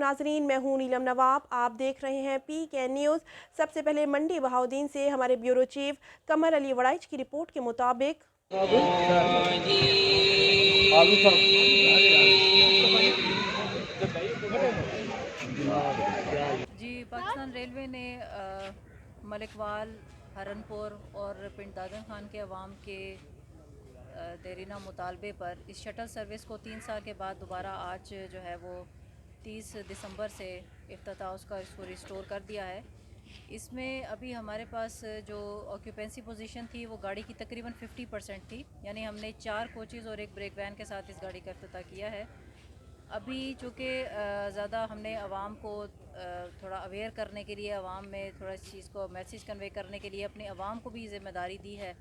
ناظرین، میں ہوں نیلم نواب، آپ دیکھ رہے ہیں پی کے نیوز۔ سب سے پہلے منڈی بہاؤدین سے ہمارے بیورو چیف قمر علی وڑائچ کی رپورٹ کے مطابق جی، پاکستان ریلوے نے ملک وال، ہرنپور اور پنڈ دادن خان کے عوام کے دیرینہ مطالبے پر اس شٹل سروس کو 3 سال کے بعد دوبارہ آج جو ہے وہ 30 دسمبر سے افتتاح اس کو ریسٹور کر دیا ہے۔ اس میں ابھی ہمارے پاس جو آکیوپینسی پوزیشن تھی وہ گاڑی کی تقریباً 50% تھی، یعنی ہم نے 4 کوچز اور ایک بریک وین کے ساتھ اس گاڑی کا افتتاح کیا ہے۔ ابھی چونکہ زیادہ ہم نے عوام کو تھوڑا اویئر کرنے کے لیے، عوام میں تھوڑا اس چیز کو میسیج کنوے کرنے کے لیے اپنے عوام کو بھی ذمہ داری دی ہے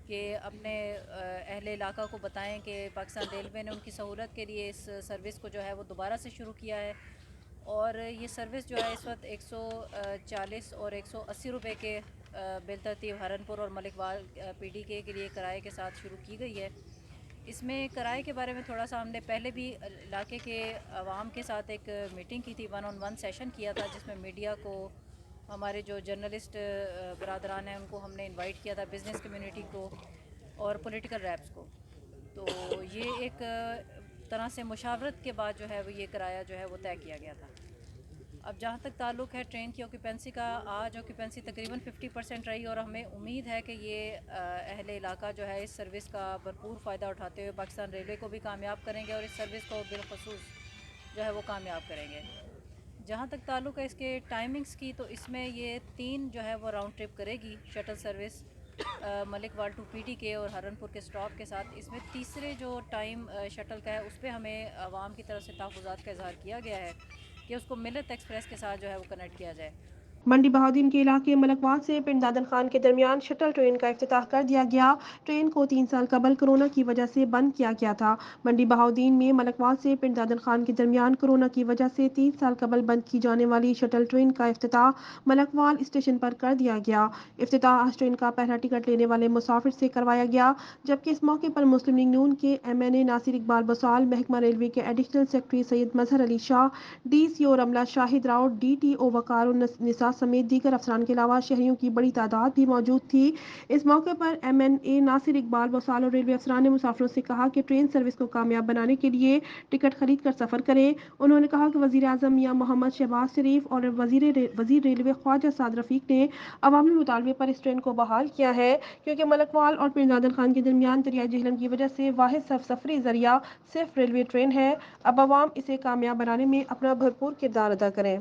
کہ اپنے اہل علاقہ کو بتائیں کہ پاکستان ریلوے نے ان کی سہولت کے لیے اس سروس کو جو ہے وہ دوبارہ سے شروع کیا ہے، اور یہ سروس جو ہے اس وقت 140 اور 180 روپے کے بالترتیب ہرنپور اور ملک وال پی ڈی کے لیے کرائے کے ساتھ شروع کی گئی ہے۔ اس میں کرائے کے بارے میں تھوڑا سا ہم نے پہلے بھی علاقے کے عوام کے ساتھ ایک میٹنگ کی تھی، 1-on-1 سیشن کیا تھا، جس میں میڈیا کو، ہمارے جو جرنلسٹ برادران ہیں ان کو ہم نے انوائٹ کیا تھا، بزنس کمیونٹی کو اور پولیٹیکل ریپس کو۔ تو یہ ایک طرح سے مشاورت کے بعد جو ہے وہ یہ کرایہ جو ہے وہ طے کیا گیا تھا۔ اب جہاں تک تعلق ہے ٹرین کی آکیوپینسی کا، آج آکیوپینسی تقریباً 50% رہی، اور ہمیں امید ہے کہ یہ اہل علاقہ جو ہے اس سروس کا بھرپور فائدہ اٹھاتے ہوئے پاکستان ریلوے کو بھی کامیاب کریں گے اور اس سروس کو بالخصوص جو ہے وہ کامیاب کریں گے۔ جہاں تک تعلق ہے اس کے ٹائمنگز کی، تو اس میں یہ 3 جو ہے وہ راؤنڈ ٹرپ کرے گی شٹل سروس، ملک وال ٹو پی ٹی کے اور ہرنپور کے سٹاپ کے ساتھ۔ اس میں تیسرے جو ٹائم شٹل کا ہے اس پہ ہمیں عوام کی طرف سے تحفظات کا اظہار کیا گیا ہے کہ اس کو ملت ایکسپریس کے ساتھ جو ہے وہ کنیکٹ کیا جائے۔ منڈی بہاؤدین کے علاقے ملک وال سے پنڈ دادن خان کے درمیان شٹل ٹرین کا افتتاح کر دیا گیا۔ ٹرین کو 3 سال قبل کورونا کی وجہ سے بند کیا گیا تھا۔ منڈی بہاؤدین میں ملک وال سے پنڈ دادن خان کے درمیان کورونا کی وجہ سے 3 سال قبل بند کی جانے والی شٹل ٹرین کا افتتاح ملک وال اسٹیشن پر کر دیا گیا۔ افتتاح آج ٹرین کا پہلا ٹکٹ لینے والے مسافر سے کروایا گیا، جبکہ اس موقع پر مسلم لیگ نون کے ایم این اے ناصر اقبال بسال، محکمہ ریلوے کے ایڈیشنل سیکرٹری سید مظہر علی شاہ، ڈی سی او رملہ شاہد راؤ، ڈی ٹی او وقار النساء سمیت دیگر افسران کے علاوہ شہریوں کی بڑی تعداد بھی موجود تھی۔ اس موقع پر ایم این اے ناصر اقبال بسال اور ریلوے افسران نے مسافروں سے کہا کہ ٹرین سروس کو کامیاب بنانے کے لیے ٹکٹ خرید کر سفر کریں۔ انہوں نے کہا کہ وزیر اعظم میاں محمد شہباز شریف اور وزیر ریلوے خواجہ سعد رفیق نے عوامی مطالبے پر اس ٹرین کو بحال کیا ہے، کیونکہ ملک وال اور پنڈ دادن خان کے درمیان دریائے جہلم کی وجہ سے واحد سفری ذریعہ صرف ریلوے ٹرین ہے۔ اب عوام اسے کامیاب بنانے میں اپنا بھرپور کردار ادا کریں۔